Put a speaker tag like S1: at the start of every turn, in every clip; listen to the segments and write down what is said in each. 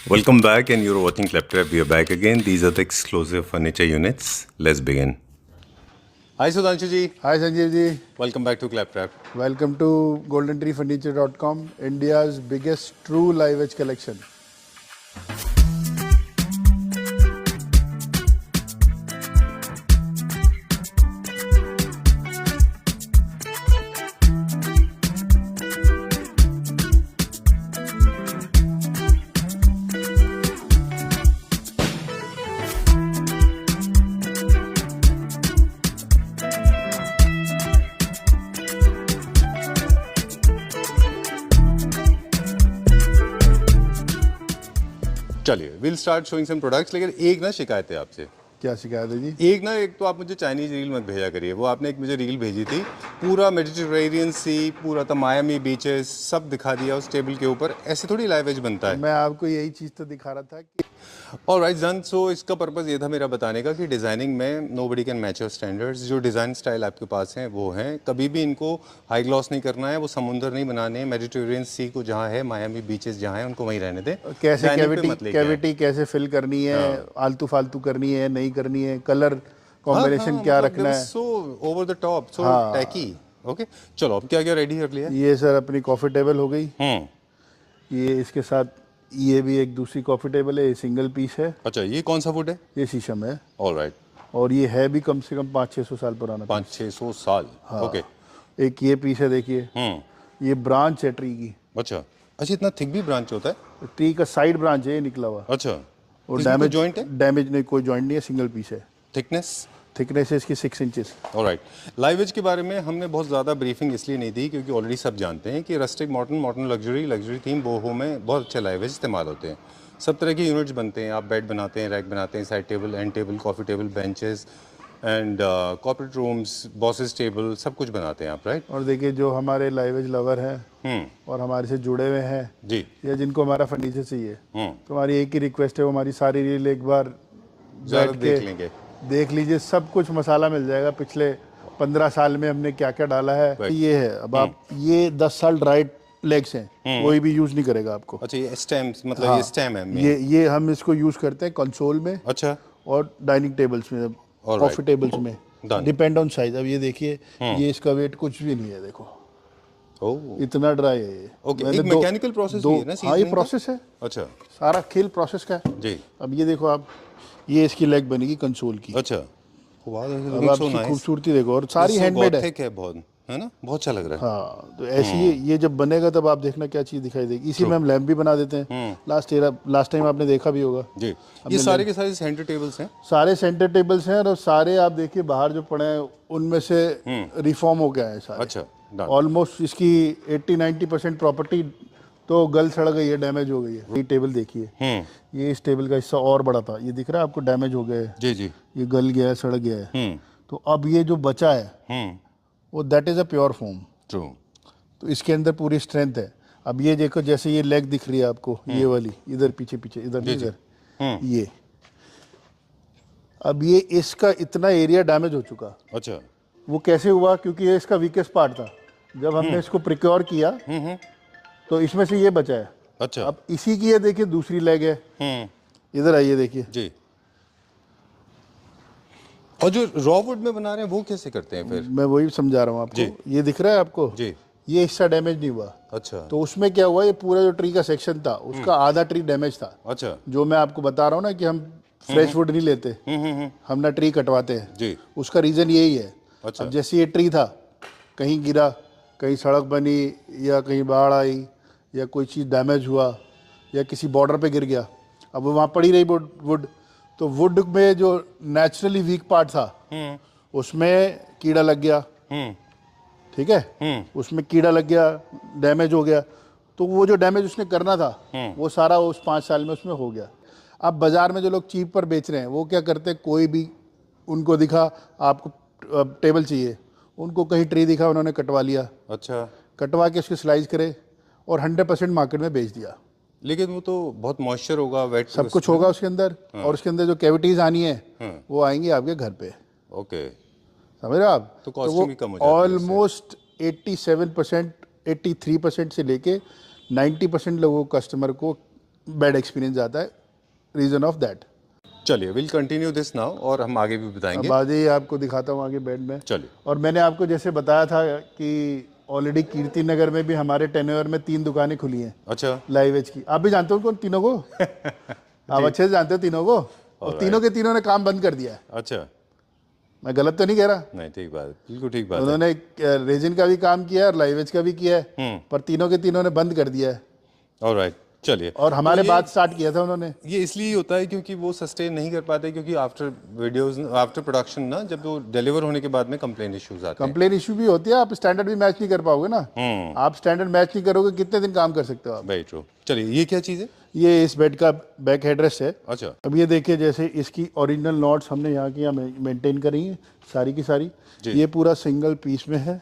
S1: Welcome back, and you're watching Claptrap. We are back again. These are the exclusive furniture units. Let's begin. Hi, Sudhanshu ji.
S2: Hi Sanjeev ji.
S1: Welcome back to Claptrap.
S2: Welcome to GoldenTreeFurniture.com, India's biggest true live edge collection.
S1: चलिए, we'll start showing some products. लेकिन एक ना शिकायत है आपसे.
S2: क्या शिकायत है जी?
S1: एक तो आप मुझे चाइनीज रील मत भेजा करिए. वो आपने एक मुझे रील भेजी थी, पूरा मेडिटेरेनियन सी, पूरा तो मायामी बीचेस सब दिखा दिया उस टेबल के ऊपर. ऐसे थोड़ी लाइव एज बनता है.
S2: मैं आपको यही चीज़ तो दिखा रहा था कि
S1: ऑलराइट डन. सो इसका पर्पस ये था मेरा बताने का कि डिज़ाइनिंग में nobody can match your standards. जो डिज़ाइन स्टाइल आपके पास हैं वो हैं. कभी भी इनको हाई ग्लॉस नहीं करना है. वो समुंदर नहीं बनाने हैं. मेडिटेरेनियन सी को जहाँ है, मायामी बीचेस जहाँ हैं, उनको वहीं रहने दें.
S2: कैसे कैविटी कैसे फिल करनी है, आलतू फालतू करनी है, नहीं करनी है, कलर कॉम्बिनेशन क्या रखना है.
S1: So over the top, so tacky. Okay, चलो अब क्या क्या रेडी कर लिया.
S2: ये सर अपनी कॉफ़ी टेबल हो गई. ये इसके साथ ये भी एक दूसरी कॉफ़ी टेबल है. ये सिंगल पीस है.
S1: अच्छा, ये कौन सा वुड है?
S2: ये शीशम है.
S1: ऑलराइट.
S2: और ये है भी कम से कम 500-600 साल पुराना.
S1: 500-600 साल. ओके.
S2: एक ये पीस है, देखिए. ये ब्रांच है ट्री की.
S1: अच्छा, इतना थिक भी ब्रांच होता है?
S2: ट्री का साइड ब्रांच है ये निकला हुआ.
S1: अच्छा.
S2: और
S1: डैमेज जॉइंट है?
S2: डैमेज नहीं, कोई जॉइंट नहीं है. सिंगल पीस है.
S1: थिकनेस
S2: है इसकी 6 इंचेस.
S1: ऑलराइट. लाइव एज के बारे में हमने बहुत ज़्यादा ब्रीफिंग इसलिए नहीं दी क्योंकि ऑलरेडी सब जानते हैं कि रस्टिक मॉडर्न लग्जरी थीम बोहो में बहुत अच्छे लाइव एज इस्तेमाल होते हैं. सब तरह के यूनिट्स बनते हैं. आप बेड बनाते हैं, रैक बनाते हैं, side table, and table, coffee table, benches and corporate rooms, bosses table, सब कुछ बनाते हैं आप. राइट.
S2: और देखिए जो हमारे लाइव एज लवर हैं और हमारे से जुड़े हुए हैं
S1: जी,
S2: या जिनको हमारा फर्नीचर चाहिए, तो हमारी एक ही रिक्वेस्ट है, वो हमारी सारी रील एक बार देख लीजिए. सब कुछ मसाला मिल जाएगा. पिछले 15 साल में हमने क्या क्या डाला है. ये है. अब आप ये 10 साल ड्राइड लेग्स हैं, कोई भी यूज नहीं करेगा आपको.
S1: अच्छा, ये स्टेम मतलब ये स्टेम है.
S2: ये हम इसको यूज करते हैं कंसोल में.
S1: अच्छा.
S2: और डाइनिंग टेबल्स में, कॉफी टेबल्स में, डिपेंड ऑन साइज. अब ये देखिए, ये इसका वेट कुछ भी नहीं है. देखो इतना ड्राई है ये.
S1: ओके. एक मैकेनिकल प्रोसेस भी है ना?
S2: हाँ, ये प्रोसेस है.
S1: अच्छा.
S2: सारा खेल प्रोसेस का है
S1: जी.
S2: अब ये देखो आप, ये इसकी लेग बनेगी कंसोल की.
S1: अच्छा.
S2: अब आप इसकी खूबसूरती देखो. और सारी हैंडमेड है
S1: बहुत, है ना? बहुत अच्छा लग रहा है.
S2: हाँ, तो ऐसी ये जब बनेगा तब आप देखना क्या चीज़ दिखाई देगी. इसी में हम लैंप भी बना देते हैं. लास्ट टाइम आपने देखा भी होगा
S1: जी. ये सारे के सारे सेंटर टेबल्स हैं.
S2: सारे सेंटर टेबल्स हैं. और सारे आप देखिए बाहर जो पड़े हैं उनमें से रिफॉर्म हो गया है सारे.
S1: अच्छा.
S2: ऑलमोस्ट इसकी 80-90% प्रॉपर्टी तो गल सड़ गई है, डैमेज हो गई है. ये टेबल देखिए, ये इस टेबल का हिस्सा और बड़ा था. ये दिख रहा है आपको, डैमेज हो गया है.
S1: जी जी.
S2: ये गल गया है, सड़ गया है. तो अब ये जो बचा है वो that is a pure foam.
S1: True.
S2: तो इसके अंदर पूरी स्ट्रेंथ है. अब ये देखो, जैसे ये लेग दिख रही है आपको, ये वाली इधर पीछे इधर इधर ये. अब ये इसका इतना एरिया डैमेज हो चुका.
S1: अच्छा.
S2: वो कैसे हुआ? क्योंकि ये इसका वीकेस्ट पार्ट था. जब हमने इसको प्रिक्योर किया तो इसमें से ये बचा है.
S1: अच्छा.
S2: अब इसी की ये देखिए दूसरी लेग है. इधर आइए देखिए
S1: जी. और जो रॉ वुड में बना रहे हैं वो कैसे करते हैं फिर?
S2: मैं वही समझा रहा हूँ आपको. ये दिख रहा है आपको
S1: जी.
S2: ये हिस्सा डैमेज नहीं हुआ.
S1: अच्छा.
S2: तो उसमें क्या हुआ, ये पूरा जो ट्री का सेक्शन था उसका आधा ट्री डैमेज था.
S1: अच्छा.
S2: जो मैं आपको बता रहा हूँ ना कि हम फ्रेश वुड नहीं लेते, हम ना ट्री कटवाते हैं
S1: जी.
S2: उसका रीज़न यही है.
S1: अच्छा. अब
S2: जैसे ये ट्री था, कहीं गिरा, कहीं सड़क बनी, या कहीं बाढ़ आई, या कोई चीज़ डैमेज हुआ, या किसी बॉर्डर पे गिर गया, अब वो वहाँ पड़ी रही वुड. तो वुड में जो नेचुरली वीक पार्ट था उसमें कीड़ा लग गया. ठीक है. उसमें कीड़ा लग गया, डैमेज हो गया. तो वो जो डैमेज उसने करना था वो सारा उस 5 साल में उसमें हो गया. अब बाज़ार में जो लोग चीप पर बेच रहे हैं वो क्या करते हैं, कोई भी उनको दिखा आपको टेबल चाहिए, उनको कहीं ट्री दिखा, उन्होंने कटवा लिया.
S1: अच्छा.
S2: कटवा के उसको स्लाइस करे और 100% मार्केट में बेच दिया.
S1: लेकिन वो तो बहुत मॉइस्चर होगा, वेट
S2: सब कुछ होगा उसके अंदर. और उसके अंदर जो कैविटीज आनी है वो आएंगी आपके घर पे.
S1: ओके.
S2: समझ रहे हो आप?
S1: तो कॉस्टिंग भी कम हो जाती है.
S2: ऑलमोस्ट 87%, 83% से लेके 90% लोगों कस्टमर को बैड एक्सपीरियंस आता है, रीज़न ऑफ दैट।
S1: चलिए विल कंटिन्यू दिस नाउ और हम आगे भी बताएंगे।
S2: अब आज ही आपको दिखाता हूँ आगे बेड में।
S1: चलिए।
S2: और मैंने आपको जैसे बताया था कि ऑलरेडी कीर्ति नगर में भी हमारे टेन्योर में 3 दुकानें खुली हैं
S1: अच्छा।
S2: लाइव एज की। आप भी जानते हो उनको, तीनों को? आप अच्छे से जानते हो तीनों को, और तीनों के तीनों ने काम बंद कर दिया है।
S1: अच्छा,
S2: मैं गलत तो नहीं कह रहा?
S1: नहीं ठीक बात है, बिल्कुल ठीक बात है।
S2: उन्होंने रेजिन का भी काम किया है और लाइव एज का भी किया है, पर तीनों के तीनों ने बंद कर दिया है।
S1: ऑलराइट, चलिए।
S2: और हमारे
S1: तो
S2: बाद स्टार्ट किया था उन्होंने।
S1: ये इसलिए होता है क्योंकि वो सस्टेन नहीं कर पाते, क्योंकि आफ्टर वीडियोस आफ्टर प्रोडक्शन ना, जब वो डिलीवर होने के बाद में कंप्लेन इश्यूज आते हैं।
S2: कंप्लेन इशू भी होती है, आप स्टैंडर्ड भी मैच नहीं कर पाओगे ना। आप स्टैंडर्ड मैच नहीं करोगे, कितने दिन काम कर सकते हो आप?
S1: Very true. चलिए, ये क्या चीज़ है?
S2: ये इस बेड का बैक हेडरेस्ट है।
S1: अच्छा।
S2: अब ये देखिए, जैसे इसकी ओरिजिनल नॉट्स हमने यहाँ की यहाँ मेंटेन करी हैं सारी की सारी। ये पूरा सिंगल पीस में है।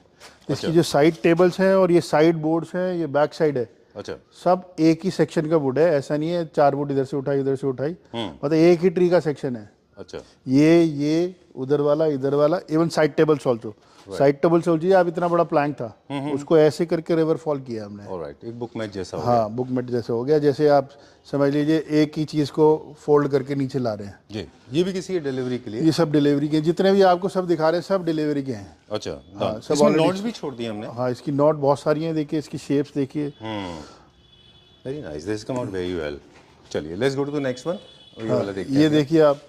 S2: इसकी जो साइड टेबल्स हैं और ये साइड बोर्ड्स हैं, ये बैक साइड है,
S1: अच्छा।
S2: सब एक ही सेक्शन का वुड है। ऐसा नहीं है 4 वुड इधर से उठाई इधर से उठाई, मतलब एक ही ट्री का सेक्शन है।
S1: अच्छा।
S2: ये उधर वाला इधर वाला, even side tables also. Side tables also, आप इतना बड़ा प्लैंक था, उसको ऐसे करके रिवर फॉल किया हमने।
S1: ऑलराइट, एक बुक मैट जैसा हो गया।
S2: हाँ, बुक मेट जैसे हो गया। जैसे आप समझ लीजिए एक ही चीज़ को फोल्ड करके नीचे ला रहे हैं।
S1: जी, ये भी किसी डिलीवरी के लिए?
S2: ये सब डिलीवरी के, जितने भी आपको सब दिखा रहे हैं सब डिलीवरी के हैं।
S1: अच्छा।
S2: हाँ, सब
S1: इसमें
S2: already-
S1: नोट्स भी छोड़ दिए हमने।
S2: हाँ, इसकी नॉट बहुत सारी हैं, देखिए इसकी शेप्स देखिए।
S1: Very nice, this come out very well. चलिए, let's go to the next one. ये वाला देखते
S2: ये
S1: हैं।
S2: देखिए आप,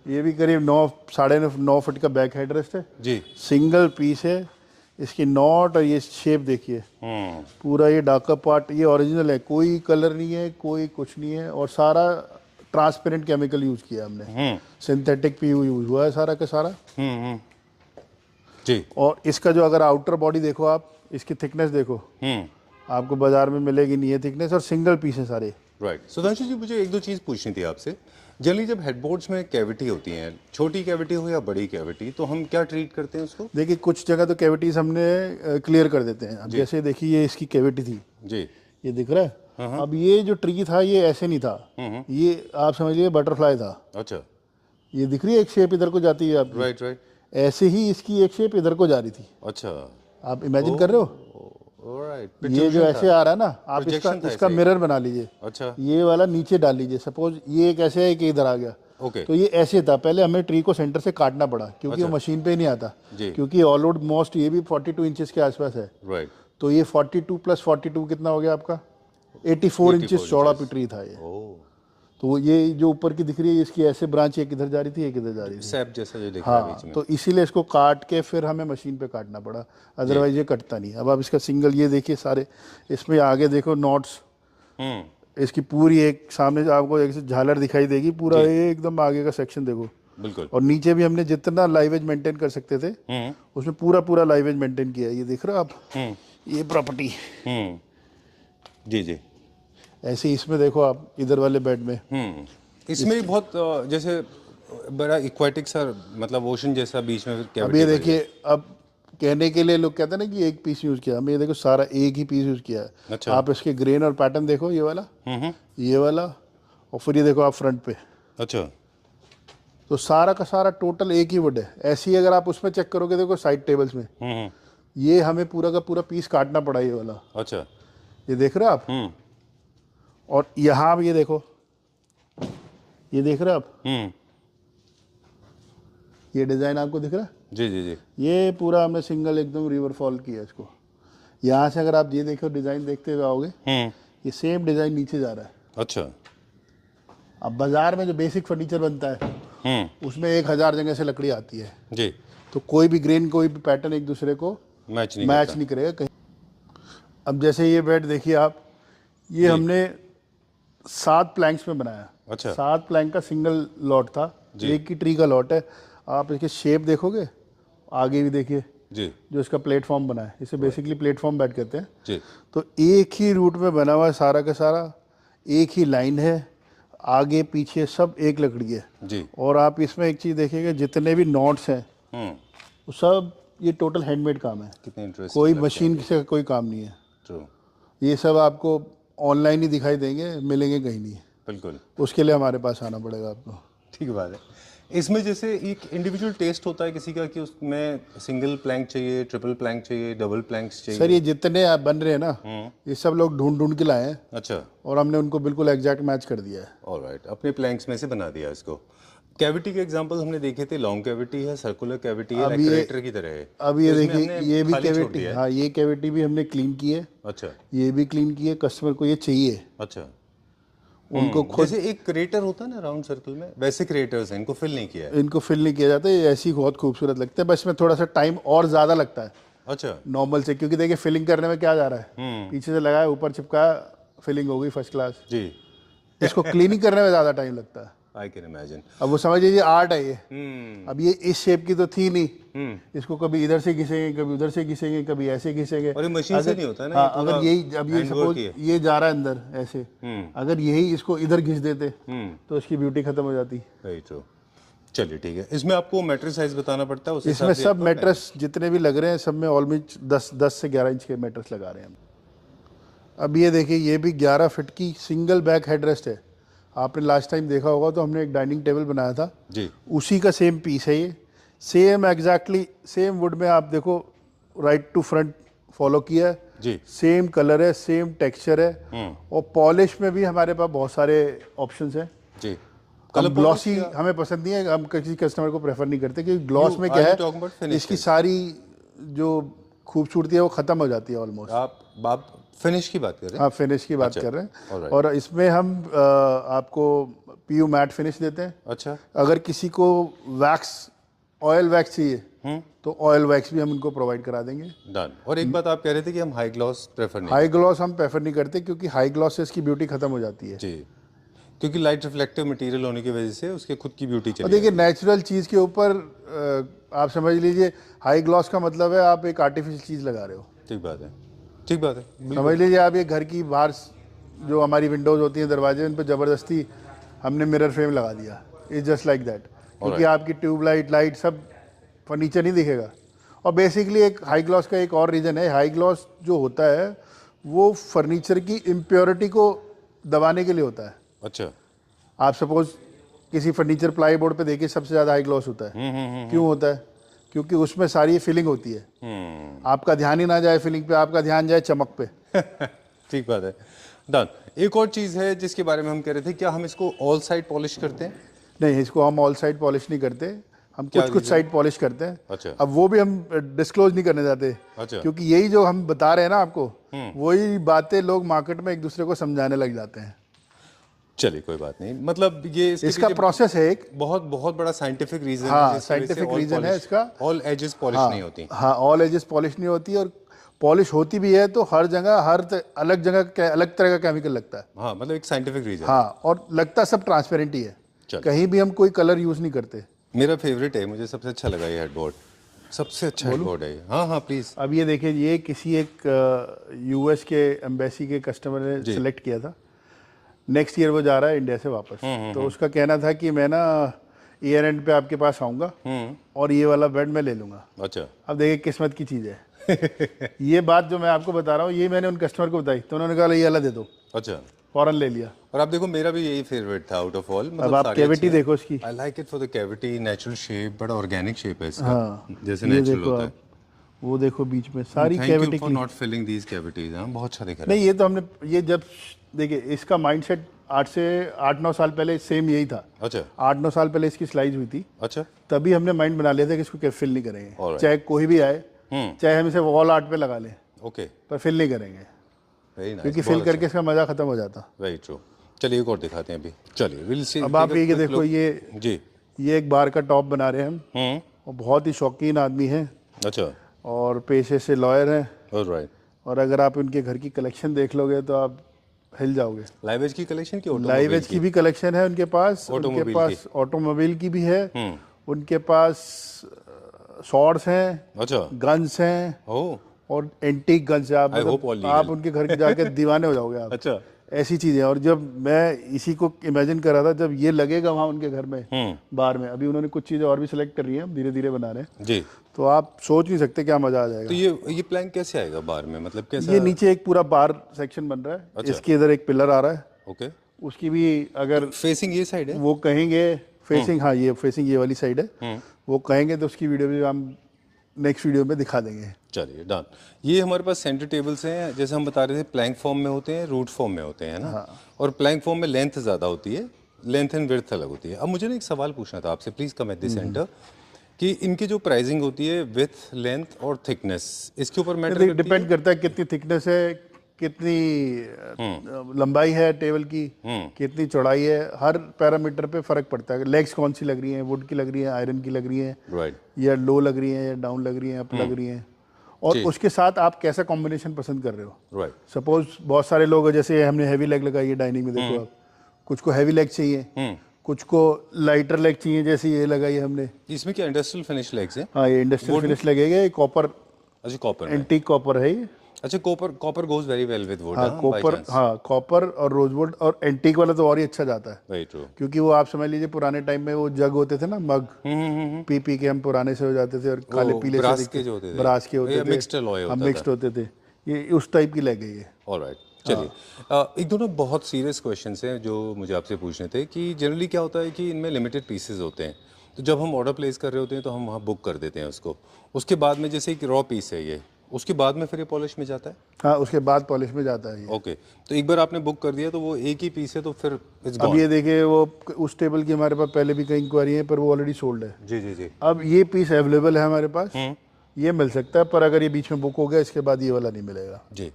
S2: ये भी करीब 9 फुट का बैक हेडरेस्ट है,
S1: जी।
S2: सिंगल पीस है। इसकी नॉट और ये शेप देखिए, पूरा ये डाका पार्ट ये ओरिजिनल है, कोई कलर नहीं है, कोई कुछ नहीं है, और सारा ट्रांसपेरेंट केमिकल यूज किया हमने। सिंथेटिक पीयू यूज हुआ है सारा का सारा।
S1: जी।
S2: और इसका जो अगर आउटर बॉडी देखो आप, इसकी थिकनेस देखो, आपको बाजार में मिलेगी नहीं है थिकनेस, और सिंगल पीस है सारे।
S1: राइट। सुधांशु जी, मुझे एक दो चीज़ पूछनी थी आपसे। जनरली जब हेडबोर्ड्स में कैविटी होती है, छोटी कैविटी हो या बड़ी कैविटी, तो हम क्या ट्रीट करते हैं उसको?
S2: देखिए कुछ जगह तो कैविटीज हमने क्लियर कर देते हैं। अब जैसे देखिए ये इसकी कैविटी थी,
S1: जी।
S2: ये दिख रहा है। अब ये जो ट्री था ये ऐसे नहीं था, ये आप समझिए बटरफ्लाई था।
S1: अच्छा।
S2: ये दिख रही है एक शेप इधर को जाती है आपकी,
S1: राइट राइट।
S2: ऐसे ही इसकी एक शेप इधर को जा रही थी।
S1: अच्छा।
S2: आप इमेजिन कर रहे हो,
S1: ऑलराइट।
S2: ये जो ऐसे आ रहा है ना, आप
S1: Projection था
S2: इसका
S1: ऐसे ही।
S2: मिरर बना लीजिए।
S1: अच्छा।
S2: ये वाला नीचे डाल लीजिए, सपोज ये एक ऐसे है कि इधर आ गया,
S1: ओके।
S2: तो ये ऐसे था। पहले हमें ट्री को सेंटर से काटना पड़ा, क्योंकि वो मशीन पे ही नहीं आता,
S1: जी।
S2: क्योंकि ऑलआउट मोस्ट ये भी 42 इंचेस के आसपास है।
S1: राइट।
S2: तो ये 42 + 42 कितना हो गया आपका? 84 इंचेस चौड़ा ट्री था ये।
S1: ओह,
S2: तो ये जो ऊपर की दिख रही है, इसकी ऐसे ब्रांच एक इधर जा रही थी एक इधर जा रही थी।
S1: सैप जैसा जो दिख रहा है
S2: हाँ,
S1: बीच में।
S2: तो इसीलिए इसको काट के फिर हमें मशीन पे काटना पड़ा, अदरवाइज ये कटता नहीं। अब आप इसका सिंगल ये देखिए सारे, इसमें आगे देखो नॉट्स, इसकी पूरी एक सामने आपको एक झालर दिखाई देगी, पूरा एकदम आगे का सेक्शन देखो।
S1: बिल्कुल।
S2: और नीचे भी हमने जितना लाइवेज मेंटेन कर सकते थे उसमें पूरा लाइवेज मेंटेन किया। ये देख रहे हो आप, ये प्रॉपर्टी।
S1: जी जी।
S2: ऐसे ही इसमें देखो आप, इधर वाले बेड में
S1: इसमें भी बहुत जैसे बड़ा इक्वेटिक सा, मतलब ओशन जैसा बीच में
S2: अब
S1: कैविटी।
S2: ये देखिए, अब कहने के लिए लोग कहते हैं ना कि एक पीस यूज किया, हमें ये देखो सारा एक ही पीस यूज किया है।
S1: अच्छा।
S2: आप इसके ग्रेन और पैटर्न देखो, ये वाला, और फिर ये देखो आप फ्रंट पे,
S1: अच्छा।
S2: तो सारा का सारा टोटल एक ही वुड है। ऐसी अगर आप उसमें चेक करोगे, देखो साइड टेबल्स में, ये हमें पूरा का पूरा पीस काटना पड़ा ये वाला।
S1: अच्छा।
S2: ये देख रहे हो आप, और यहाँ भी ये देखो, ये देख रहे हो आप, ये डिजाइन आपको दिख रहा है?
S1: जी जी जी।
S2: ये पूरा हमने सिंगल एकदम रिवर फॉल किया इसको। यहाँ से अगर आप ये देखो, डिजाइन देखते हुए आओगे, ये सेम डिजाइन नीचे जा रहा है।
S1: अच्छा।
S2: अब बाजार में जो बेसिक फर्नीचर बनता है उसमें 1000 जगह से लकड़ी आती है,
S1: जी।
S2: तो कोई भी ग्रेन कोई भी पैटर्न एक दूसरे को
S1: मैच
S2: नहीं करेगा कहीं। अब जैसे ये बेड देखिए आप, ये हमने 7 प्लैंक्स में बनाया।
S1: अच्छा।
S2: 7 प्लैंक का सिंगल लॉट था, एक ही ट्री का लॉट है। आप इसके शेप देखोगे, आगे भी देखिए
S1: जी।
S2: जो इसका प्लेटफॉर्म बना है, इसे बेसिकली प्लेटफॉर्म बेड कहते हैं।
S1: जी।
S2: तो एक ही रूट में बना हुआ है सारा का सारा, एक ही लाइन है, आगे पीछे सब एक लकड़ी है
S1: जी।
S2: और आप इसमें एक चीज़ देखिएगा, जितने भी नॉट्स हैं वो सब ये टोटल हैंडमेड काम है,
S1: कितने इंटरेस्ट।
S2: कोई मशीन से कोई काम नहीं है।
S1: ट्रू।
S2: ये सब आपको ऑनलाइन ही दिखाई देंगे, मिलेंगे कहीं नहीं।
S1: बिल्कुल।
S2: उसके लिए हमारे पास आना पड़ेगा आपको।
S1: ठीक बात है। इसमें जैसे एक इंडिविजुअल टेस्ट होता है किसी का कि उसमें सिंगल प्लैंक चाहिए, ट्रिपल प्लैंक चाहिए, डबल प्लैंक्स चाहिए।
S2: सर ये जितने आप बन रहे हैं ना, ये सब लोग ढूंढ ढूंढ के लाए हैं
S1: अच्छा,
S2: और हमने उनको बिल्कुल एग्जैक्ट मैच कर दिया है।
S1: ऑलराइट, अपने प्लैंक्स में से बना दिया इसको। कैविटी के एग्जांपल हमने देखे थे, लॉन्ग कैविटी है, सर्कुलर कैविटी है, लाइक क्रेटर की तरह है।
S2: अब ये
S1: तो इसमें
S2: देखिए,
S1: हमने
S2: ये भी
S1: खाली छोड़
S2: कैविटी,
S1: दिया है।
S2: हाँ ये कैविटी भी हमने क्लीन की है,
S1: अच्छा
S2: ये भी क्लीन की है। कस्टमर को ये चाहिए,
S1: अच्छा,
S2: उनको खुद
S1: जैसे एक क्रेटर होता है ना राउंड सर्कल में, वैसे क्रेटर्स हैं, इनको फिल नहीं किया है।
S2: इनको फिल नहीं किया जाता, ये ऐसी बहुत खूबसूरत लगते हैं। बस इसमें थोड़ा सा टाइम और ज़्यादा लगता है
S1: अच्छा,
S2: नॉर्मल से, क्योंकि देखिए फिलिंग करने में क्या जा रहा है, पीछे से लगाया, ऊपर चिपकाया, फिलिंग हो गई फर्स्ट क्लास।
S1: जी,
S2: इसको क्लीनिंग करने में ज़्यादा टाइम लगता है।
S1: I can imagine.
S2: अब वो समझ लीजिए आर्ट है ये। अब ये इस शेप की तो थी नहीं, इसको कभी इधर से घिसेंगे, कभी उधर से घिसेंगे, कभी ऐसे घिसेंगे।
S1: और ये मशीन से नहीं होता है ना,
S2: हाँ,
S1: ये पूरा
S2: अगर यही, अब ये
S1: handwork
S2: सपोज
S1: ही है।
S2: ये जा रहा है अंदर ऐसे, अगर यही इसको इधर घिस देते तो इसकी ब्यूटी खत्म हो जाती।
S1: Very true. चलिए ठीक है, इसमें आपको मैट्रेस साइज बताना पड़ता है उस
S2: इसमें
S1: हिसाब से
S2: सब
S1: आपको
S2: मैट्रेस जितने भी लग रहे हैं, सब में ऑलमोस्ट 10 से 11 इंच के मैट्रेस लगा रहे हैं हम। अब ये देखिए, ये भी 11 फीट की सिंगल बैक हेडरेस्ट है। आपने लास्ट टाइम देखा होगा तो हमने एक डाइनिंग टेबल बनाया था,
S1: जी,
S2: उसी का सेम पीस है ये। सेम एग्जैक्टली सेम वुड में आप देखो, राइट टू फ्रंट फॉलो किया है,
S1: जी,
S2: सेम कलर है, सेम टेक्सचर है। और पॉलिश में भी हमारे पास बहुत सारे ऑप्शंस हैं।
S1: जी।
S2: अब ग्लॉसी हमें पसंद नहीं है, हम किसी कस्टमर को प्रेफर नहीं करते, क्योंकि ग्लॉस में क्या
S1: are you talking about
S2: है,
S1: finish
S2: इसकी सारी जो खूबसूरती है वो खत्म हो जाती है ऑलमोस्ट।
S1: आप फिनिश की बात कर रहे हैं?
S2: हाँ, फिनिश की बात
S1: अच्छा,
S2: कर रहे हैं।
S1: alright।
S2: और इसमें हम आपको पीयू मैट फिनिश देते हैं।
S1: अच्छा,
S2: अगर किसी को वैक्स, ऑयल वैक्स चाहिए तो ऑयल वैक्स भी हम उनको प्रोवाइड करा देंगे।
S1: डन। और एक बात आप कह रहे थे कि हम हाई ग्लॉस प्रेफर नहीं
S2: हाई ग्लॉस हम प्रेफर नहीं करते, क्योंकि हाई ग्लॉस से इसकी ब्यूटी खत्म हो जाती है।
S1: जी, क्योंकि लाइट रिफ्लेक्टिव मटेरियल होने की वजह से उसके खुद की ब्यूटी
S2: और
S1: चली
S2: देखिए, नेचुरल चीज़ के ऊपर आप समझ लीजिए, हाई ग्लॉस का मतलब है आप एक आर्टिफिशियल चीज़ लगा रहे हो।
S1: जाती। ठीक बात है, ठीक बात है, बिल्कुल।
S2: समझ लीजिए आप ये घर की बाहर जो हमारी विंडोज़ होती हैं, दरवाजे, उन पर ज़बरदस्ती हमने मिरर फ्रेम लगा दिया। इट्स जस्ट लाइक दैट, क्योंकि आपकी ट्यूबलाइट, लाइट सब फर्नीचर नहीं दिखेगा। और बेसिकली एक हाई ग्लॉस का एक और रीज़न है, हाई ग्लॉस जो होता है वो फर्नीचर की इम्प्योरिटी को दबाने के लिए होता है।
S1: अच्छा,
S2: आप सपोज किसी फर्नीचर प्लाई बोर्ड पे देखिए, सबसे ज़्यादा हाई ग्लॉस होता है। क्यों होता है? क्योंकि उसमें सारी फीलिंग होती है। आपका ध्यान ही ना जाए फीलिंग पे, आपका ध्यान जाए चमक पे।
S1: ठीक बात है, डन। एक और चीज़ है जिसके बारे में हम कह रहे थे, क्या हम इसको ऑल साइड पॉलिश करते हैं?
S2: नहीं, इसको हम ऑल साइड पॉलिश नहीं करते, हम
S1: क्या
S2: कुछ कुछ
S1: reason?
S2: साइड पॉलिश करते हैं।
S1: अच्छा,
S2: अब वो भी हम डिस्क्लोज नहीं करने जाते,
S1: अच्छा,
S2: क्योंकि यही जो हम बता रहे हैं ना आपको, वही बातें लोग मार्केट में एक दूसरे को समझाने लग जाते हैं।
S1: चलिए कोई बात नहीं, मतलब ये
S2: इसका प्रोसेस है एक
S1: बहुत बहुत बड़ा साइंटिफिक रीजन
S2: हाँ,
S1: है जिसकी वजह से
S2: साइंटिफिक
S1: all
S2: रीजन है
S1: polish-
S2: इसका।
S1: all edges पॉलिश नहीं होती।
S2: हाँ, ऑल एजेस पॉलिश नहीं होती, और पॉलिश होती भी है तो हर जगह, अलग जगह अलग तरह का केमिकल लगता है।
S1: हाँ, मतलब एक साइंटिफिक रीजन।
S2: हाँ, और लगता सब ट्रांसपेरेंट ही है,
S1: चलो।
S2: कहीं भी हम कोई कलर यूज़ नहीं करते।
S1: मेरा फेवरेट है, मुझे सबसे अच्छा लगा ये हेडबोर्ड, सबसे अच्छा हेडबोर्ड है ये। हाँ हाँ प्लीज।
S2: अब ये देखिए, ये किसी एक यूएस के एम्बेसी के कस्टमर ने सिलेक्ट किया था। नेक्स्ट ईयर वो जा रहा है इंडिया से वापस, तो उसका कहना था कि मैं ना ईयर एंड पे आपके पास आऊँगा और ये वाला बेड मैं ले लूँगा।
S1: अच्छा,
S2: अब देखिए किस्मत की चीज़ है। ये बात जो मैं आपको बता रहा हूँ, ये मैंने उन कस्टमर को बताई, तो उन्होंने कहा ये वाला दे दो,
S1: अच्छा।
S2: फौरन ले लिया।
S1: और आप देखो, मेरा भी यही फेवरेट था आउट ऑफ ऑल।
S2: अब आप कैविटी देखो इसकी।
S1: I like it for the cavity, natural shape, बड़ा ऑर्गेनिक शेप है इसका।
S2: हाँ,
S1: जैसे
S2: ये
S1: नेचुरल
S2: देखो
S1: होता है।
S2: आप, वो देखो बीच में सारी
S1: thank you
S2: cavity
S1: for not filling these cavities. हाँ, बहुत अच्छा दिख रहा है।
S2: नहीं, ये तो हमने, ये जब देखिए इसका माइंडसेट 8 से 9 साल पहले सेम यही था।
S1: अच्छा
S2: 8-9 साल पहले इसकी स्लाइज हुई थी,
S1: अच्छा,
S2: तभी हमने माइंड बना लिया था कि इसको क्या फिल नहीं करेंगे।
S1: Alright।
S2: चाहे कोई भी आए, चाहे हम इसे वॉल आर्ट पे लगा लें,
S1: ओके,
S2: पर फिल नहीं करेंगे,
S1: वेरी नाइस।
S2: क्योंकि फिल करके इसका मजा खत्म हो जाता।
S1: Very true. चलिए एक और दिखाते हैं अभी। चलिए विल सी।
S2: अब आप ये देखो,
S1: जी,
S2: ये एक बार का टॉप बना रहे हैं हम, और बहुत ही शौकीन आदमी हैं,
S1: अच्छा,
S2: और पेशे से लॉयर हैं।
S1: ऑलराइट।
S2: और अगर आप उनके घर की कलेक्शन देख लोगे तो आप हिल जाओगे।
S1: लाइव एज की कलेक्शन की,
S2: लाइव एज की भी कलेक्शन है उनके पास, उनके पास ऑटोमोबाइल की भी है, उनके पास स्वॉर्ड्स हैं,
S1: अच्छा,
S2: गन्स हैं,
S1: ओह,
S2: और एंटीक गन्स है।
S1: I hope all legal।
S2: आप उनके घर के जाके दीवाने हो जाओगे आप।
S1: अच्छा,
S2: ऐसी चीजें। और जब मैं इसी को इमेजिन कर रहा था, जब ये लगेगा वहाँ उनके घर में, बार में, अभी उन्होंने कुछ चीजें और भी सिलेक्ट कर रही हैं, धीरे धीरे बना रहे हैं,
S1: जी।
S2: तो आप सोच नहीं सकते क्या मजा आ जाएगा।
S1: तो ये प्लान कैसे आएगा बार में, मतलब कैसा?
S2: ये नीचे एक पूरा बार सेक्शन बन रहा है, इसके इधर एक पिलर आ रहा है,
S1: ओके,
S2: उसकी भी अगर
S1: फेसिंग ये साइड है।
S2: वो कहेंगे फेसिंग, हाँ ये फेसिंग ये वाली साइड है। वो कहेंगे तो उसकी वीडियो भी हम नेक्स्ट वीडियो में दिखा देंगे।
S1: चलिए डन। ये हमारे पास सेंटर टेबल्स हैं, जैसे हम बता रहे थे प्लैंक फॉर्म में होते हैं, रूट फॉर्म में होते हैं ना। और प्लैंक फॉर्म में लेंथ ज़्यादा होती है, लेंथ एंड विड्थ अलग होती है। अब मुझे ना एक सवाल पूछना था आपसे, please come at the centre, कि इनकी जो प्राइसिंग होती है विथ, लेंथ और थिकनेस, इसके ऊपर मैटर करती है?
S2: डिपेंड करता है कितनी थिकनेस है, कितनी लंबाई है टेबल की, कितनी चौड़ाई है, हर पैरामीटर पे फर्क पड़ता है। लेग्स कौन सी लग रही हैं, वुड की लग रही हैं, आयरन की लग रही हैं,
S1: राइट,
S2: या लो लग रही हैं, या डाउन लग रही हैं, अप लग रही हैं, और उसके साथ आप कैसा कॉम्बिनेशन पसंद कर रहे हो।
S1: राइट।
S2: सपोज बहुत सारे लोग, जैसे हमने हैवी लेग लगाई है डाइनिंग में, देखो आप, कुछ को हैवी लेग चाहिए, कुछ को लाइटर लेग चाहिए, जैसे ये लगाई है हमने।
S1: इसमें क्या इंडस्ट्रियल फिनिश लेग्स हैं?
S2: हाँ, ये इंडस्ट्रियल फिनिश लगेगा, ये कॉपर,
S1: अच्छा कॉपर,
S2: एंटीक कॉपर है ये।
S1: अच्छा copper goes very well with would.
S2: हाँ कॉपर, हाँ कॉपर और रोजवुड, और एंटीक वाला तो और ही अच्छा जाता है।
S1: Very true.
S2: क्योंकि वो आप समझ लीजिए पुराने टाइम में वो जग होते थे ना, मग, पी पी के हम पुराने से हो जाते थे, और काले पीले
S1: ब्रास
S2: से
S1: के जो होते थे,
S2: ब्रास के होते थे,
S1: मिक्स्ड अलॉय होता था,
S2: मिक्स्ड होते थे, ये उस टाइप की लग गई है।
S1: ऑलराइट। चलिए, एक दो ना बहुत सीरियस क्वेश्चंस हैं जो मुझे आपसे पूछने थे, कि जनरली क्या होता है कि इनमें लिमिटेड पीसेज होते हैं, तो जब हम ऑर्डर प्लेस कर रहे होते हैं तो हम वहाँ बुक कर देते हैं उसको, उसके बाद में जैसे एक रॉ पीस है ये, उसके बाद में फिर ये पॉलिश में जाता है?
S2: हाँ, उसके बाद पॉलिश में जाता है ये।
S1: ओके, तो एक बार आपने बुक कर दिया तो वो एक ही पीस है, तो फिर इट्स
S2: अब
S1: गॉन।
S2: ये देखिए, वो उस टेबल की हमारे पास पहले भी कई इंक्वायरी है, पर वो ऑलरेडी सोल्ड है।
S1: जी जी जी
S2: अब ये पीस अवेलेबल है हमारे पास, ये मिल सकता है, पर अगर ये बीच में बुक हो गया, इसके बाद ये वाला नहीं मिलेगा
S1: जी।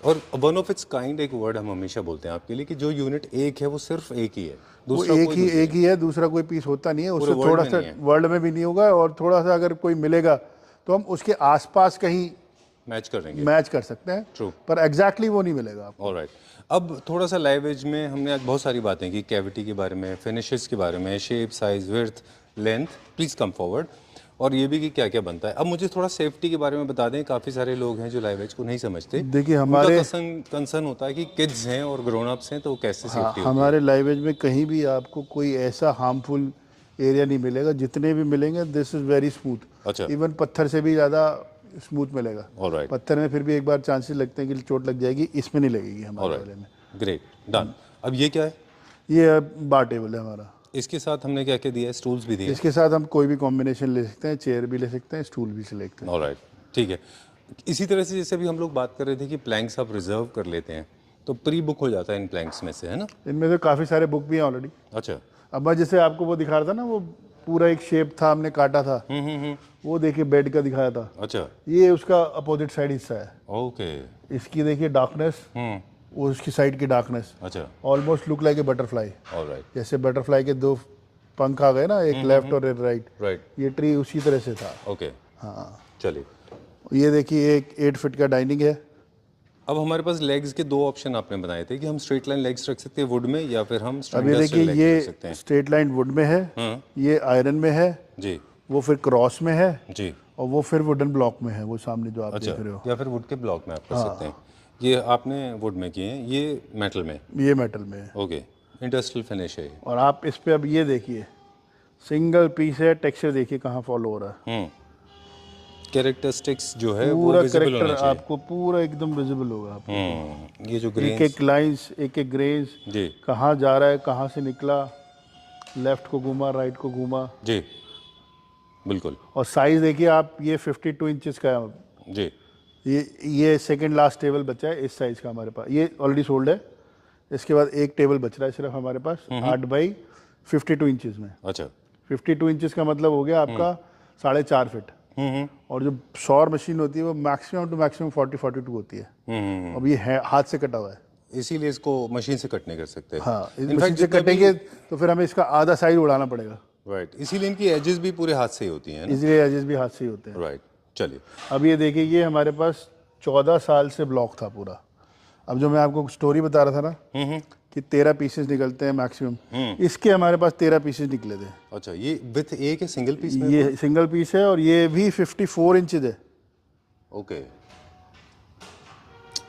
S1: और वन ऑफ इट्स काइंड एक वर्ड हम हमेशा बोलते हैं आपके लिए, कि जो यूनिट एक है वो सिर्फ एक ही है,
S2: वो
S1: दूसरा
S2: एक
S1: कोई
S2: ही एक ही है, दूसरा कोई पीस होता नहीं है उससे।
S1: world
S2: थोड़ा
S1: में
S2: सा
S1: नहीं है।
S2: वर्ल्ड में भी नहीं होगा, और थोड़ा सा अगर कोई मिलेगा तो हम उसके आसपास कहीं
S1: मैच कर देंगे।
S2: मैच कर सकते हैं,
S1: True.
S2: पर एग्जैक्टली वो नहीं मिलेगा आपको।
S1: ऑलराइट। अब थोड़ा सा लाइव एज में हमने आज बहुत सारी बातें की, कैविटी के बारे में, फिनिशेस के बारे में, shape, size, width, length, please come forward, और ये भी कि क्या क्या बनता है। अब मुझे थोड़ा सेफ्टी के बारे में बता दें, काफ़ी सारे लोग हैं जो लाइव एज को नहीं समझते।
S2: देखिए हमारे
S1: कंसर्न होता है कि किड्स हैं और ग्रोन अप्स हैं, तो कैसे सेफ्टी होती
S2: हमारे लाइवेज में कहीं भी आपको कोई ऐसा हार्मफुल एरिया नहीं मिलेगा, जितने भी मिलेंगे दिस इज़ वेरी स्मूथ।
S1: अच्छा,
S2: इवन पत्थर से भी ज़्यादा स्मूथ मिलेगा।
S1: ऑलराइट,
S2: पत्थर में फिर भी एक बार चांसेस लगते हैं कि चोट लग जाएगी, इसमें नहीं लगेगी हमारे वाले में।
S1: Great, done. अब ये क्या है?
S2: ये बार टेबल है हमारा।
S1: इसके साथ हमने क्या क्या दिया है? स्टूल्स भी दिए?
S2: इसके साथ हम कोई भी कॉम्बिनेशन ले सकते हैं, चेयर भी ले सकते हैं, स्टूल भी ले सकते हैं।
S1: ऑलराइट, ठीक है। इसी तरह से जैसे भी हम लोग बात कर रहे थे कि प्लैंक्स आप रिजर्व कर लेते हैं, तो प्री बुक हो जाता है इन प्लैंक्स में से, है ना?
S2: इनमें से काफ़ी सारे बुक भी हैं ऑलरेडी।
S1: अच्छा,
S2: अब मैं जैसे आपको वो दिखा रहा था ना, वो पूरा एक शेप था, हमने काटा था, वो देखिए बेड का दिखाया था,
S1: अच्छा,
S2: ये उसका अपोजिट साइड हिस्सा है।
S1: ओके,
S2: इसकी देखिए डार्कनेस, वो उसकी साइड की डार्कनेस,
S1: अच्छा,
S2: almost look like a butterfly.
S1: Alright,
S2: जैसे बटरफ्लाई के दो पंख आ गए ना, एक लेफ्ट और एक राइट,
S1: राइट,
S2: ये ट्री उसी तरह से था।
S1: ओके,
S2: हाँ,
S1: चलिए।
S2: ये देखिए एक 8 फीट का डाइनिंग है।
S1: अब हमारे पास लेग्स के दो ऑप्शन आपने बनाए थे, कि हम स्ट्रेट लाइन लेग्स रख सकते हैं वुड में, या फिर हम
S2: अभी
S1: स्ट्रैंगल
S2: देखिए
S1: लेग्स
S2: ये
S1: रख सकते हैं।
S2: स्ट्रेट लाइन वुड में है, ये आयरन में है,
S1: जी
S2: वो फिर क्रॉस में है,
S1: जी,
S2: और वो फिर वुडन ब्लॉक में है, वो सामने जो आप
S1: अच्छा,
S2: देख रहे हो।
S1: या फिर वुड के ब्लॉक में आप कर सकते हैं। ये आपने वुड में किए हैं, ये मेटल में?
S2: ये मेटल में है।
S1: ओके, इंडस्ट्रियल फिनिश है ये।
S2: और आप इस पे अब ये देखिए, सिंगल पीस है, टेक्सचर देखिए कहाँ फॉलो हो रहा है।
S1: कैरेक्टरिस्टिक्स जो है वो
S2: पूरा
S1: विजिबल होना
S2: करेक्टर
S1: चाहिए।
S2: आपको पूरा एकदम विजिबल होगा आपको।
S1: ये जो
S2: एक
S1: ग्रेन,
S2: एक लाइंस, एक एक ग्रेन्स,
S1: जी
S2: कहाँ जा रहा है, कहाँ से निकला, लेफ्ट को घूमा, राइट को घूमा।
S1: जी, बिल्कुल,
S2: और साइज देखिए आप, ये 52 इंचेस का है।
S1: जी,
S2: ये सेकंड लास्ट टेबल बचा है इस साइज का हमारे पास, ये ऑलरेडी सोल्ड है। इसके बाद एक टेबल बच रहा है सिर्फ हमारे पास 8 बाई 52 इंचेस में।
S1: अच्छा,
S2: 52 इंचेस का मतलब हो गया आपका 4.5 फीट। और जो सौर मशीन होती है वो मैक्सिमम टू मैक्सिमम 40-42 होती है। अब ये हाथ से कटा हुआ है,
S1: इसीलिए इसको मशीन से कट नहीं कर सकते।
S2: हाँ, इस
S1: In
S2: मशीन
S1: fact,
S2: से
S1: जितना भी-
S2: कटेंगे तो फिर हमें इसका आधा साइज उड़ाना पड़ेगा,
S1: राइट, इसीलिए इनकी एजेस भी पूरे हाथ से ही होती हैं ना?
S2: इसलिए एजेस भी हाथ से ही होते हैं।
S1: राइट, चलिए।
S2: अब ये देखिए, ये हमारे पास 14 साल से ब्लॉक था पूरा। अब जो मैं आपको स्टोरी बता रहा था ना कि 13 पीसेस निकलते हैं मैक्सिमम, इसके हमारे पास 13 पीसेस निकले थे।
S1: अच्छा, ये विथ एक है, सिंगल पीस में?
S2: ये सिंगल पीस है, और ये भी 54 इंचेस है।
S1: ओके,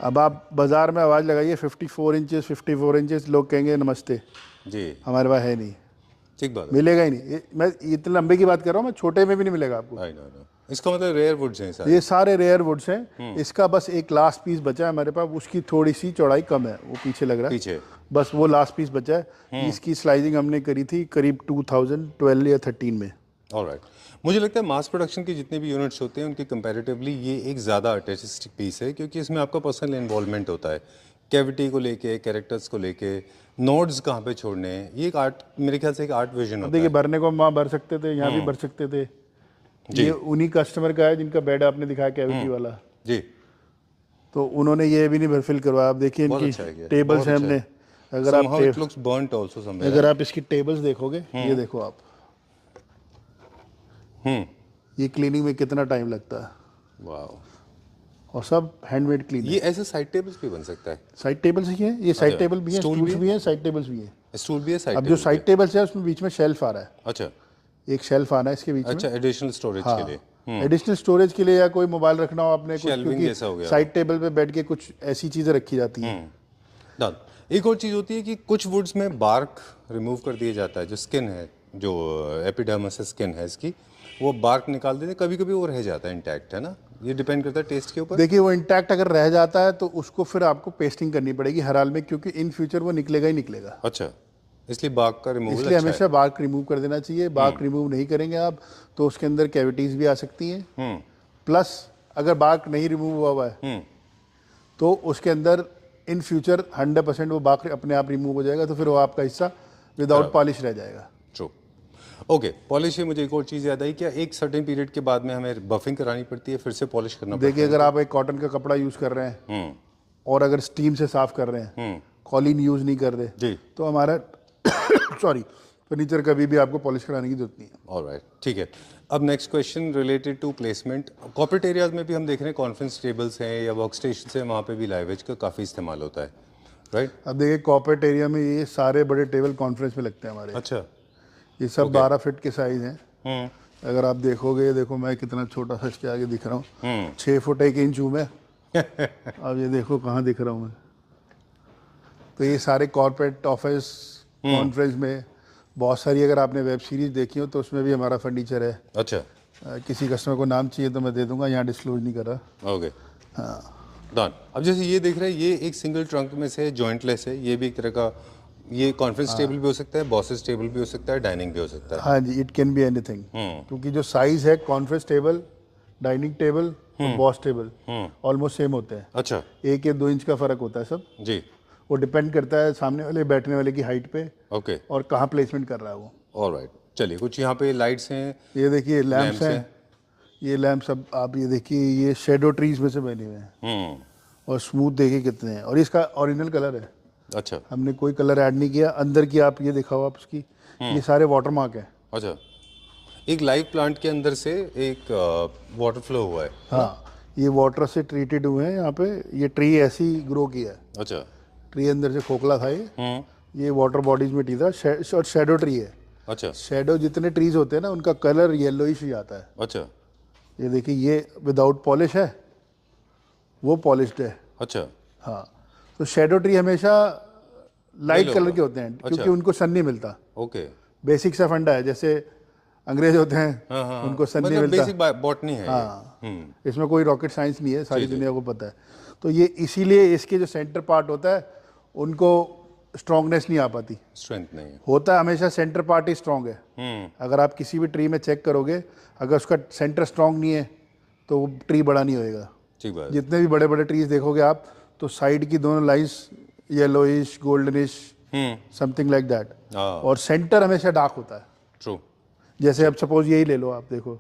S2: अब आप बाजार में आवाज़ लगाइए 54 इंचेस, 54 इंचेस, लोग कहेंगे नमस्ते,
S1: जी,
S2: हमारे पास है नहीं,
S1: ठीक बात है।
S2: मिलेगा ही नहीं। मैं इतने लंबे की बात कर रहा हूँ, मैं छोटे में भी नहीं मिलेगा आपको।
S1: आई नो, इसका मतलब रेयर वुड्स हैं सारे।
S2: ये सारे रेयर वुड्स हैं। इसका बस एक लास्ट पीस बचा है हमारे पास, उसकी थोड़ी सी चौड़ाई कम है, वो पीछे लग रहा है
S1: पीछे।
S2: बस वो लास्ट पीस बचा है। इसकी स्लाइसिंग हमने करी थी करीब 2012 या 13 में।
S1: ऑलराइट, मुझे लगता है मास प्रोडक्शन के जितने भी यूनिट्स होते हैं उनके कंपैरेटिवली ये एक ज़्यादा आर्टिस्टिक पीस है, क्योंकि इसमें आपका पर्सनल इन्वॉल्वमेंट होता है, कैविटी को लेके, कैरेक्टर्स को लेके, नोड्स कहाँ पे छोड़ने हैं। ये एक आर्ट, मेरे ख्याल से एक आर्ट विजन होता
S2: देखिए
S1: है।
S2: भरने को हम वहाँ भर सकते थे, यहाँ भी भर सकते थे। ये उन्हीं कस्टमर का है जिनका बेड आपने दिखाया कैविटी वाला,
S1: जी,
S2: तो उन्होंने ये भी नहीं फिल करवाया। आप देखिए
S1: बहुत
S2: इनकी
S1: अच्छा है ये,
S2: टेबल्स
S1: बहुत
S2: हैं
S1: अच्छा
S2: हमने।
S1: है।
S2: अगर आप
S1: Somehow it looks burnt also somewhere.
S2: अगर आप इसकी टेबल्स देखोगे, ये देखो आप, ये क्लीनिंग में कितना टाइम लगता है,
S1: वाओ,
S2: और सब हैंडमेड क्लीन है।
S1: ये ऐसे साइड टेबल्स भी बन सकता है।
S2: साइड टेबल्स ही हैं, ये साइड टेबल भी हैं,
S1: स्टूल
S2: स्टूल्स
S1: भी
S2: भी हैं, साइड टेबल्स भी हैं।
S1: स्टूल भी है साइड
S2: अब
S1: टेबल
S2: जो साइड टेबल्स है उसमें बीच में शेल्फ आ रहा है,
S1: अच्छा
S2: एक शेल्फ आना है इसके बीच में।
S1: अच्छा, एडिशनल स्टोरेज के लिए।
S2: एडिशनल स्टोरेज के लिए या कोई मोबाइल रखना हो आपने कुछ,
S1: Shelving जैसा हो
S2: क्योंकि
S1: गया।
S2: साइड टेबल पे बैठ के कुछ ऐसी चीजें रखी जाती हैं।
S1: डन। एक और चीज़ होती है कि कुछ वुड्स में बार्क रिमूव कर दिया जाता है, जो स्किन है, जो एपिडर्मिस स्किन है इसकी, वो बार्क निकाल देते हैं। कभी कभी वो रह जाता है इंटैक्ट, है ना, ये डिपेंड करता है टेस्ट के ऊपर।
S2: देखिए वो इंटैक्ट अगर रह जाता है तो उसको फिर आपको पेस्टिंग करनी पड़ेगी हर हाल में, क्योंकि इन फ्यूचर वो निकलेगा ही निकलेगा।
S1: अच्छा, इसलिए बार्क का रिमूवल
S2: इसलिए
S1: अच्छा
S2: हमेशा बार्क रिमूव कर देना चाहिए। बार्क रिमूव नहीं करेंगे आप तो उसके अंदर कैविटीज भी आ सकती हैं। प्लस अगर बार्क नहीं रिमूव हुआ है तो उसके अंदर इन फ्यूचर 100% वो बार्क अपने आप रिमूव हो जाएगा, तो फिर वो आपका हिस्सा विदाउट पॉलिश रह जाएगा।
S1: ट्रू। ओके, पॉलिश से मुझे एक और चीज़ याद आई, क्या एक सर्टेन पीरियड के बाद में हमें बफिंग करानी पड़ती है, फिर से पॉलिश करना पड़ता
S2: देखिए अगर आप एक कॉटन का कपड़ा यूज़ कर रहे हैं और अगर स्टीम से साफ कर रहे हैं, कॉलिन यूज़ नहीं कर रहे,
S1: जी,
S2: तो हमारा सॉरी फर्नीचर कभी भी आपको पॉलिश कराने की जरूरत नहीं है।
S1: ऑलराइट, ठीक है। अब next question related to placement. Corporate areas में भी हम देख रहे हैं कॉन्फ्रेंस टेबल्स हैं या वर्क स्टेशन हैं, वहाँ पे भी लाइवेज का काफ़ी इस्तेमाल होता है, राइट?
S2: अब देखिए कॉर्पोरेट एरिया में ये सारे बड़े टेबल कॉन्फ्रेंस में लगते हैं हमारे।
S1: अच्छा,
S2: ये सब 12 फीट के साइज हैं। अगर आप देखोगे, देखो मैं कितना छोटा सा इसके आगे दिख रहा हूँ, 6 फुट 1 इंच हूँ मैं। अब ये देखो कहाँ दिख रहा हूँ मैं। तो ये सारे कॉर्पोरेट ऑफिस कॉन्फ्रेंस में बहुत सारी, अगर आपने वेब सीरीज देखी हो तो उसमें भी हमारा फर्नीचर है।
S1: अच्छा,
S2: किसी कस्टमर को नाम चाहिए तो मैं दे दूंगा, यहाँ डिस्क्लोज नहीं कर रहा।
S1: ओके, हाँ, डन। अब जैसे ये देख रहे हैं, ये एक सिंगल ट्रंक में से जॉइंटलेस है, ये भी एक तरह का, ये कॉन्फ्रेंस टेबल भी हो सकता है, बॉसेस टेबल भी हो सकता है, डाइनिंग भी हो सकता है।
S2: हाँ जी, इट कैन बी एनीथिंग, क्योंकि जो साइज है कॉन्फ्रेंस टेबल, डाइनिंग टेबल और बॉस टेबल ऑलमोस्ट सेम होते हैं।
S1: अच्छा,
S2: 1 या 2 इंच का फर्क होता है सब।
S1: जी,
S2: वो डिपेंड करता है सामने वाले बैठने वाले की हाइट पे
S1: ओके,
S2: और कहाँ प्लेसमेंट कर रहा है वो।
S1: ऑलराइट, चलिए कुछ यहाँ पे लाइट्स हैं,
S2: ये देखिए लैंप्स
S1: Lamps
S2: हैं, ये लैंप सब आप ये देखिए, ये शेडो ट्रीज में से बने हुए हैं और स्मूथ देखिए कितने हैं, और इसका ओरिजिनल कलर है,
S1: अच्छा
S2: हमने कोई कलर ऐड नहीं किया। अंदर की आप ये दिखाओ आप उसकी, ये सारे वाटर मार्क है।
S1: अच्छा, एक लाइव प्लांट के अंदर से एक वाटर फ्लो हुआ है।
S2: हाँ, ये वाटर से ट्रीटेड हुए हैं यहाँ पे। ये ट्री ऐसी ग्रो किया है,
S1: अच्छा,
S2: ट्री अंदर से खोखला था ये वाटर बॉडीज में टी था, और शेडो ट्री है।
S1: अच्छा,
S2: शेडो जितने ट्रीज होते हैं ना उनका कलर येलोइश ही आता है।
S1: अच्छा,
S2: ये देखिए ये विदाउट पॉलिश है, वो पॉलिश्ड है।
S1: अच्छा,
S2: हाँ, तो शेडो ट्री हमेशा लाइट कलर के होते हैं,
S1: अच्छा।
S2: क्योंकि उनको सन नहीं मिलता।
S1: ओके,
S2: बेसिक सा फंडा है, जैसे अंग्रेज होते हैं उनको सन नहीं
S1: मतलब
S2: मिलता।
S1: बेसिक बॉटनी है ये।
S2: हाँ, इसमें कोई रॉकेट साइंस नहीं है, सारी दुनिया को पता है। तो ये इसीलिए इसके जो सेंटर पार्ट होता है उनको स्ट्रॉन्गनेस नहीं आ पाती।
S1: स्ट्रेंथ नहीं है।
S2: होता है हमेशा सेंटर पार्ट ही स्ट्रॉन्ग है। अगर आप किसी भी ट्री में चेक करोगे, अगर उसका सेंटर स्ट्रॉन्ग नहीं है तो वो ट्री बड़ा नहीं होएगा।
S1: ठीक बात है।
S2: जितने भी बड़े बड़े ट्रीज देखोगे आप, तो साइड की दोनों lines yellowish goldenish something like that, और सेंटर हमेशा डार्क होता है।
S1: ट्रू।
S2: जैसे अब सपोज यही ले लो आप, देखो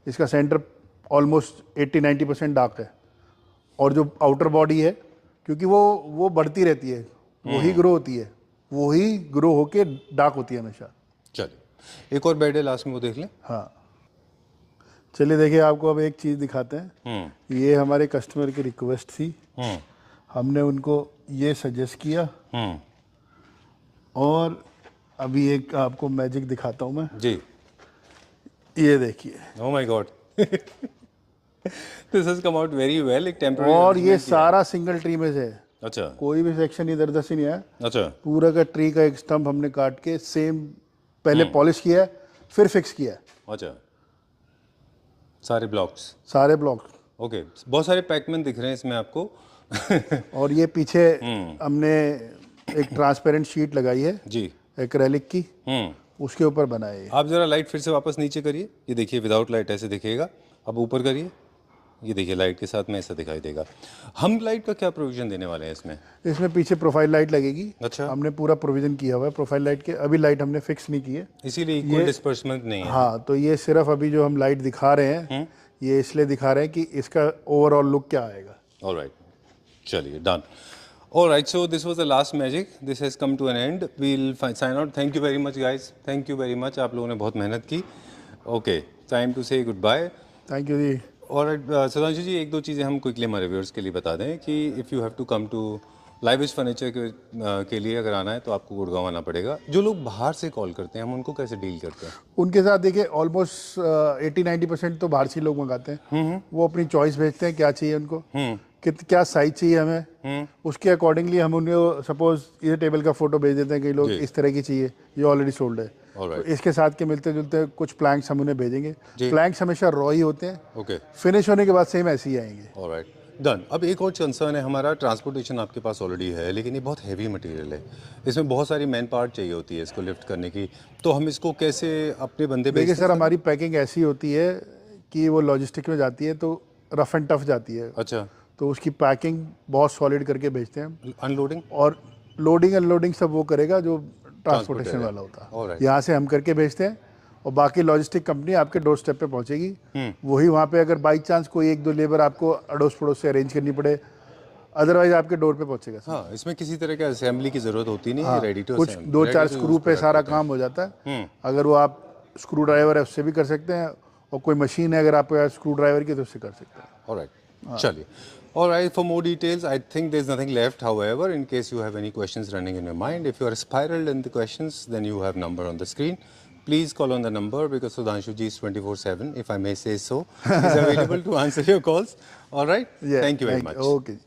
S2: इसका सेंटर ऑलमोस्ट 80-90% डार्क है, और जो आउटर बॉडी है, क्योंकि वो बढ़ती रहती है, वही ग्रो होती है, वही ग्रो होके डार्क होती है हमेशा।
S1: चलिए, एक और बेड है लास्ट में, वो देख लें।
S2: हाँ, चलिए देखिए आपको अब एक चीज़ दिखाते हैं। ये हमारे कस्टमर की रिक्वेस्ट थी, हमने उनको ये सजेस्ट किया, और अभी एक आपको मैजिक दिखाता हूँ मैं।
S1: जी,
S2: ये देखिए,
S1: oh my God, this has come out very well. एक टेम्परेरी,
S2: और ये सारा सिंगल ट्री में से है,
S1: अच्छा
S2: कोई भी सेक्शन इधर उधर से नहीं आया।
S1: अच्छा,
S2: पूरा का ट्री का एक स्टम्प हमने काट के सेम पहले पॉलिश किया है, फिर फिक्स किया है।
S1: अच्छा, सारे ब्लॉक्स,
S2: सारे ब्लॉक।
S1: ओके। बहुत सारे पैकमैन दिख रहे हैं इसमें आपको।
S2: और ये पीछे हमने एक ट्रांसपेरेंट शीट लगाई है
S1: जी।
S2: एक्रेलिक की, उसके ऊपर बनाए है।
S1: आप जरा लाइट फिर से वापस नीचे करिए, ये देखिए विदाउट लाइट ऐसे दिखेगा। अब ऊपर करिए, ये देखिए लाइट के साथ में ऐसा दिखाई देगा। हम लाइट का क्या प्रोविजन देने वाले हैं इसमें?
S2: इसमें पीछे प्रोफाइल लाइट लगेगी।
S1: अच्छा।
S2: हमने पूरा प्रोविजन किया हुआ है प्रोफाइल लाइट के। अभी लाइट हमने फिक्स नहीं की है,
S1: इसीलिए इक्वल डिस्पर्समेंट नहीं है।
S2: हाँ। तो ये सिर्फ अभी जो हम लाइट दिखा रहे हैं, ये इसलिए दिखा रहे हैं कि इसका ओवरऑल लुक क्या आएगा।
S1: ऑलराइट, चलिए done. Alright, so this was the last magic. This has come to an end. We'll sign out. Thank you very much, guys. Thank you very much. आप लोगों ने बहुत मेहनत की. Okay, time to say goodbye.
S2: Thank you ji.
S1: और सुधांशु जी, एक दो चीज़ें हम क्विकली हमारे व्यूअर्स के लिए बता दें कि if you have to come to lavish furniture के लिए अगर आना है तो आपको गुड़गांव आना पड़ेगा। जो लोग बाहर से कॉल करते हैं हम उनको कैसे डील करते हैं?
S2: उनके साथ देखिए ऑलमोस्ट 80-90% तो बाहर से ही लोग मंगाते हैं। वो अपनी चॉइस भेजते हैं क्या चाहिए उनको, क्या साइज चाहिए हमें, उसके अकॉर्डिंगली हम उन्हें सपोज ये टेबल का फोटो भेज देते हैं। कई लोग इस तरह की चाहिए, ये ऑलरेडी सोल्ड है, तो इसके साथ के मिलते जुलते कुछ प्लैंक्स हम उन्हें भेजेंगे। प्लैंक्स हमेशा रॉ ही होते हैं,
S1: ओके।
S2: फिनिश होने के बाद सेम ऐसे ही आएंगे।
S1: Alright, done. अब एक और कंसर्न है हमारा, ट्रांसपोर्टेशन आपके पास ऑलरेडी है लेकिन ये बहुत हैवी मटेरियल है, इसमें बहुत सारी मैन पार्ट चाहिए होती है इसको लिफ्ट करने की, तो हम इसको कैसे अपने बंदे
S2: देखिए सर, हमारी पैकिंग ऐसी होती है कि वो लॉजिस्टिक में जाती है तो रफ एंड टफ जाती है।
S1: अच्छा।
S2: तो उसकी पैकिंग बहुत सॉलिड करके भेजते हैं।
S1: अनलोडिंग
S2: और लोडिंग अनलोडिंग सब वो करेगा जो ट्रांसपोर्टेशन वाला होता है। यहाँ से हम करके भेजते हैं और बाकी लॉजिस्टिक कंपनी आपके डोर स्टेप पे पहुंचेगी। वही वहाँ पे अगर बाई चांस कोई एक दो लेबर आपको अड़ोस पड़ोस से अरेंज करनी पड़े, अदरवाइज आपके डोर पे पहुंचेगा।
S1: हाँ, इसमें किसी तरह का असेंबली की जरूरत होती नहीं है। रेडी टू
S2: कुछ 2-4 स्क्रू पे सारा काम हो जाता है। अगर वो आप स्क्रू ड्राइवर है उससे भी कर सकते हैं, और कोई मशीन है अगर आपके पास स्क्रू ड्राइवर की तो उससे कर सकते हैं।
S1: ऑलराइट, चलिए। Alright, for more details, I think there's nothing left. However, in case you have any questions running in your mind, if you are spiraled in the questions, then you have number on the screen. Please call on the number because Sudhanshu ji is 24/7, if I may say so, is available to answer your calls. Alright,
S2: Yeah,
S1: thank you very much.
S2: Okay.